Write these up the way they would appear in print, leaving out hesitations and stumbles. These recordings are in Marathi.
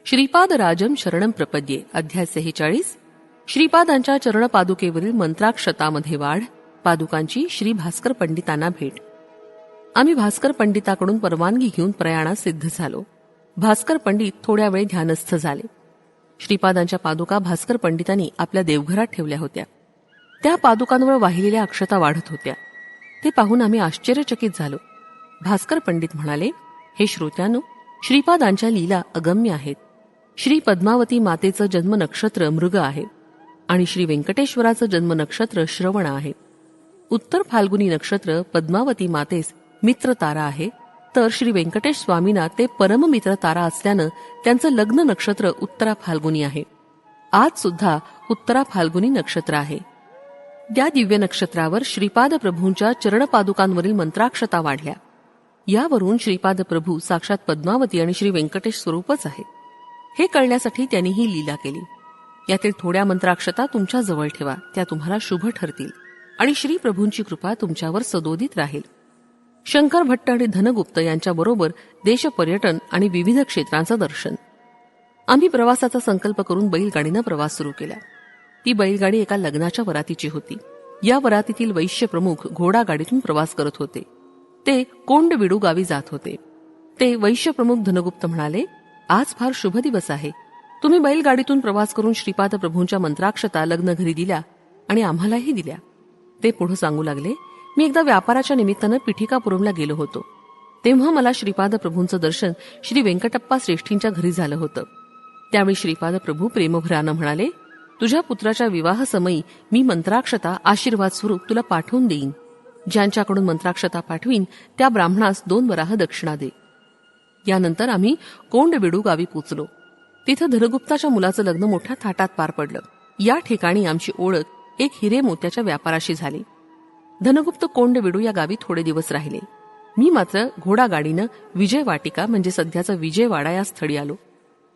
श्रीपादराजम शरणम प्रपद्ये अध्याय 46. श्रीपादांच्या चरणपादुकेवरील मंत्राक्षतामध्ये वाढ. पादुकांची श्री भास्कर पंडितांना भेट. आम्ही भास्कर पंडिताकडून परवानगी घेऊन प्रयाणास सिद्ध झालो. भास्कर पंडित थोड्या वेळ ध्यानस्थ झाले. श्रीपादांच्या पादुका भास्कर पंडितांनी आपल्या देवघरात ठेवल्या होत्या. त्या पादुकांवर वाहिलेल्या अक्षता वाढत होत्या. ते पाहून आम्ही आश्चर्यचकित झालो. भास्कर पंडित म्हणाले, हे श्रोत्यांनो, श्रीपादांच्या लीला अगम्य आहेत. श्री पद्मावती मातेचं जन्म नक्षत्र मृग आहे आणि श्री व्यंकटेश्वराचं जन्म नक्षत्र श्रवण आहे. उत्तर फाल्गुनी नक्षत्र पद्मावती मातेस मित्र तारा आहे, तर श्री व्यंकटेश स्वामींना ते परम मित्र तारा असल्यानं त्यांचं लग्न नक्षत्र उत्तरा फाल्गुनी आहे. आज सुद्धा उत्तरा फाल्गुनी नक्षत्र आहे. त्या दिव्य नक्षत्रावर श्रीपाद प्रभूंच्या चरणपादुकांवरील मंत्राक्षता वाढल्या. यावरून श्रीपाद प्रभू साक्षात पद्मावती आणि श्री व्यंकटेश स्वरूपच आहे हे कळण्यासाठी त्यांनी ही लीला केली. यातील थोड्या मंत्राक्षता तुमच्या जवळ ठेवा, त्या तुम्हाला शुभ ठरतील आणि श्री प्रभूंची कृपा तुमच्यावर सदोदित राहील. शंकर भट्ट आणि धनगुप्त यांच्याबरोबर देशपर्यटन आणि विविध क्षेत्रांचं दर्शन. आम्ही प्रवासाचा संकल्प करून बैलगाडीनं प्रवास सुरू केला. ती बैलगाडी एका लग्नाच्या वरातीची होती. या वरातीतील वैश्य प्रमुख घोडागाडीतून प्रवास करत होते. ते कोंडविडू गावी जात होते. ते वैश्य प्रमुख धनगुप्त म्हणाले, आज फार शुभ दिवस आहे. तुम्ही बैलगाडीतून प्रवास करून श्रीपाद प्रभूंच्या मंत्राक्षता लग्न घरी दिल्या आणि आम्हालाही दिल्या. ते पुढे सांगू लागले, मी एकदा व्यापाराच्या निमित्तानं पिठिकापुरमला गेलो होतो. तेव्हा मला श्रीपाद प्रभूंचं दर्शन श्री व्यंकटप्पा श्रेष्ठींच्या घरी झालं होतं. त्यावेळी श्रीपाद प्रभू प्रेमभरानं म्हणाले, तुझ्या पुत्राच्या विवाहसमयी मी मंत्राक्षता आशीर्वाद स्वरूप तुला पाठवून देईन. ज्यांच्याकडून मंत्राक्षता पाठवीन त्या ब्राह्मणास 2 वराह दक्षिणा दे. यानंतर आम्ही कोंडविडू गावी पोचलो. तिथं धनगुप्ताच्या मुलाचं लग्न मोठ्या थाटात पार पडलं. या ठिकाणी आमची ओळख एक हिरे मोत्याच्या व्यापाराशी झाली. धनगुप्त कोंडविडू या गावी थोडे दिवस राहिले. मी मात्र घोडागाडीनं विजय वाटिका म्हणजे सध्याचा विजयवाडा या स्थळी आलो.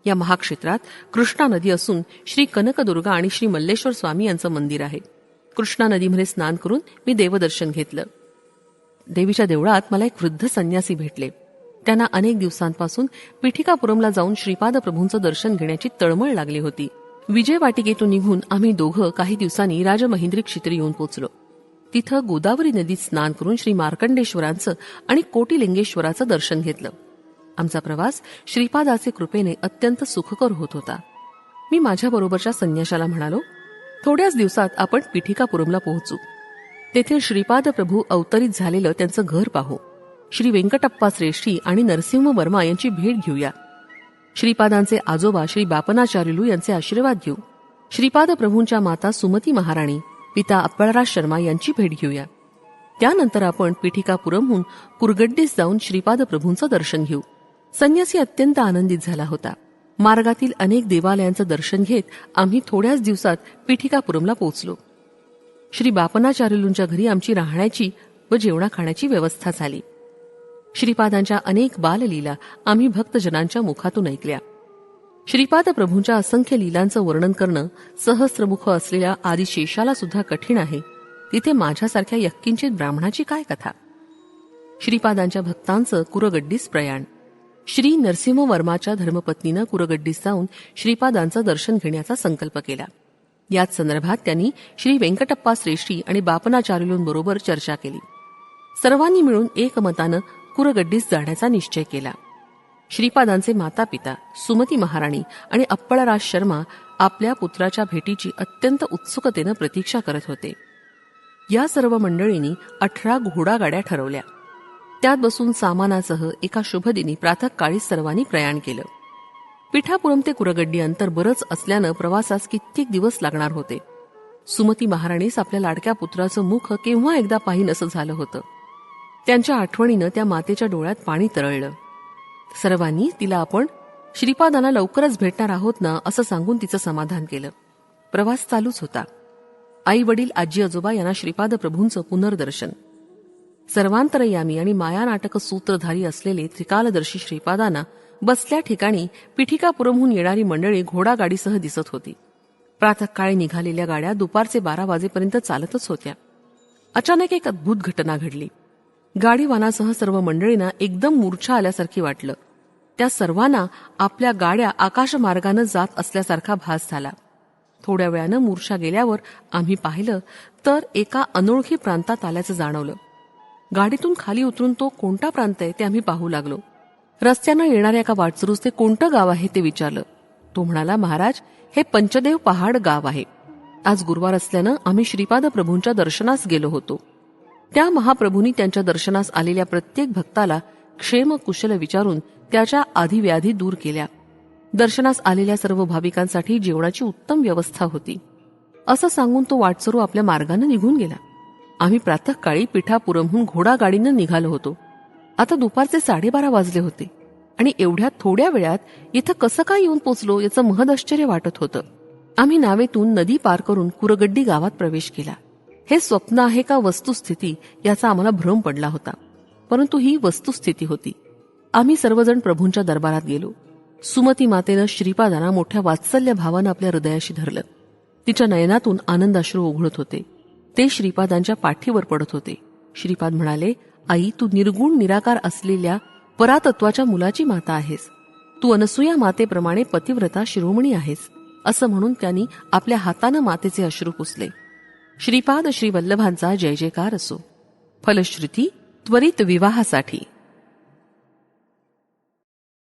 या महाक्षेत्रात कृष्णा नदी असून श्री कनकदुर्गा आणि श्री मल्लेश्वर स्वामी यांचं मंदिर आहे. कृष्णा नदीमध्ये स्नान करून मी देवदर्शन घेतलं. देवीच्या देवळात मला एक वृद्ध संन्यासी भेटले. त्यांना अनेक दिवसांपासून पिठिकापुरमला जाऊन श्रीपाद प्रभूंचं दर्शन घेण्याची तळमळ लागली होती. विजय वाटिकेतून निघून आम्ही दोघं काही दिवसांनी राजमहिंद्री क्षेत्री येऊन पोचलो. तिथं गोदावरी नदीत स्नान करून श्री मार्कंडेश्वरांचं आणि कोटिलिंगेश्वराचं दर्शन घेतलं. आमचा प्रवास श्रीपादाचे कृपेने अत्यंत सुखकर होत होता. मी माझ्याबरोबरच्या संन्याशाला म्हणालो, थोड्याच दिवसात आपण पिठिकापुरमला पोहोचू. तेथील श्रीपाद प्रभू अवतरित झालेलं त्यांचं घर पाहू. श्री व्यंकटप्पा श्रेष्ठी आणि नरसिंह वर्मा यांची भेट घेऊया. श्रीपादांचे आजोबा श्री बापनाचार्युलू यांचे आशीर्वाद घेऊ. श्रीपाद प्रभूंच्या माता सुमती महाराणी, पिता अप्पळराज शर्मा यांची भेट घेऊया. त्यानंतर आपण पिठिकापुरमहून कुरगड्डीस जाऊन श्रीपाद प्रभूंचं दर्शन घेऊ. संन्यासी अत्यंत आनंदित झाला होता. मार्गातील अनेक देवालयांचं दर्शन घेत आम्ही थोड्याच दिवसात पिठिकापुरमला पोहोचलो. श्री बापनाचार्युलूंच्या घरी आमची राहण्याची व जेवणा खाण्याची व्यवस्था झाली. श्रीपादांच्या अनेक बाललीला आम्ही भक्तजनांच्या मुखातून ऐकल्या. श्रीपाद प्रभूंच्या असंख्य लीलांचं वर्णन करणं सहस्त्रमुख असलेल्या आदिशेषाला सुद्धा कठीण आहे. तिथे माझ्यासारख्या यक्किंचित ब्राह्मणाची काय कथा. श्रीपादांच्या भक्तांचं कुरगड्डीस प्रयाण. श्री नरसिंह वर्माच्या धर्मपत्नीनं कुरगड्डीस जाऊन श्रीपादांचं दर्शन घेण्याचा संकल्प केला. याच संदर्भात त्यांनी श्री व्यंकटप्पा श्रेष्ठी आणि बापनाचार्युलूंबरोबर चर्चा केली. सर्वांनी मिळून एकमतानं कुरगड्डीस जाण्याचा निश्चय केला. श्रीपादांचे माता पिता सुमती महाराणी आणि अप्पळराज शर्मा आपल्या पुत्राच्या भेटीची अत्यंत उत्सुकतेनं प्रतीक्षा करत होते. या सर्व मंडळींनी 18 घोडागाड्या ठरवल्या. त्यात बसून सामानासह एका शुभदिनी प्रातःकाळी सर्वांनी प्रयाण केलं. पिठापुरम ते कुरगड्डी अंतर बरंच असल्यानं प्रवासास कित्येक दिवस लागणार होते. सुमती महाराणीस आपल्या लाडक्या पुत्राचं मुख केव्हा एकदा पाहिन असं झालं होतं. त्यांच्या आठवणीनं त्या मातेच्या डोळ्यात पाणी तरळलं. सर्वांनी तिला आपण श्रीपादांना लवकरच भेटणार आहोत ना असं सांगून तिचं समाधान केलं. प्रवास चालूच होता. आई वडील आजी आजोबा यांना श्रीपाद प्रभूंचं पुनर्दर्शन. सर्वांतरयामी आणि मायानाटक सूत्रधारी असलेले त्रिकालदर्शी श्रीपादांना बसल्या ठिकाणी पिठिकापुरमहून येणारी मंडळी घोडागाडीसह दिसत होती. प्रातःकाळी निघालेल्या गाड्या दुपारचे 12 वाजेपर्यंत चालतच होत्या. अचानक एक अद्भुत घटना घडली. गाडीवानासह सर्व मंडळींना एकदम मूर्छा आल्यासारखी वाटलं. त्या सर्वांना आपल्या गाड्या आकाशमार्गानं जात असल्यासारखा भास झाला. थोड्या वेळानं मूर्छा गेल्यावर आम्ही पाहिलं तर एका अनोळखी प्रांतात आल्याचं जाणवलं. गाडीतून खाली उतरून तो कोणता प्रांत आहे ते आम्ही पाहू लागलो. रस्त्यानं येणाऱ्या एका वाटसरूस ते कोणतं गाव आहे ते विचारलं. तो म्हणाला, महाराज, हे पंचदेव पहाड गाव आहे. आज गुरुवार असल्यानं आम्ही श्रीपाद प्रभूंच्या दर्शनास गेलो होतो. त्या महाप्रभूंनी त्यांच्या दर्शनास आलेल्या प्रत्येक भक्ताला क्षेम कुशल विचारून त्याच्या आधिव्याधी दूर केल्या. दर्शनास आलेल्या सर्व भाविकांसाठी जेवणाची उत्तम व्यवस्था होती. असं सांगून तो वाटसरू आपल्या मार्गानं निघून गेला. आम्ही प्रातःकाळी पिठापुरमहून घोडागाडीनं निघालो होतो. आता दुपारचे 12:30 वाजले होते आणि एवढ्या थोड्या वेळात इथं कसं काय येऊन पोचलो याचं महद आश्चर्य वाटत होतं. आम्ही नावेतून नदी पार करून कुरगड्डी गावात प्रवेश केला. हे स्वप्न आहे का वस्तुस्थिती याचा आम्हाला भ्रम पडला होता, परंतु ही वस्तुस्थिती होती. आम्ही सर्वजण प्रभूंच्या दरबारात गेलो. सुमती मातेनं श्रीपादांना मोठ्या वात्सल्य भावानं आपल्या हृदयाशी धरलं. तिच्या नयनातून आनंदाश्रू ओघळत होते. ते श्रीपादांच्या पाठीवर पडत होते. श्रीपाद म्हणाले, आई, तू निर्गुण निराकार असलेल्या परातत्वाच्या मुलाची माता आहेस. तू अनसूया मातेप्रमाणे पतिव्रता शिरोमणी आहेस. असं म्हणून त्यांनी आपल्या हातानं मातेचे अश्रू पुसले. श्रीपाद श्री वल्लभांचा जय जयकार असो. फलश्रुती त्वरित विवाहासाठी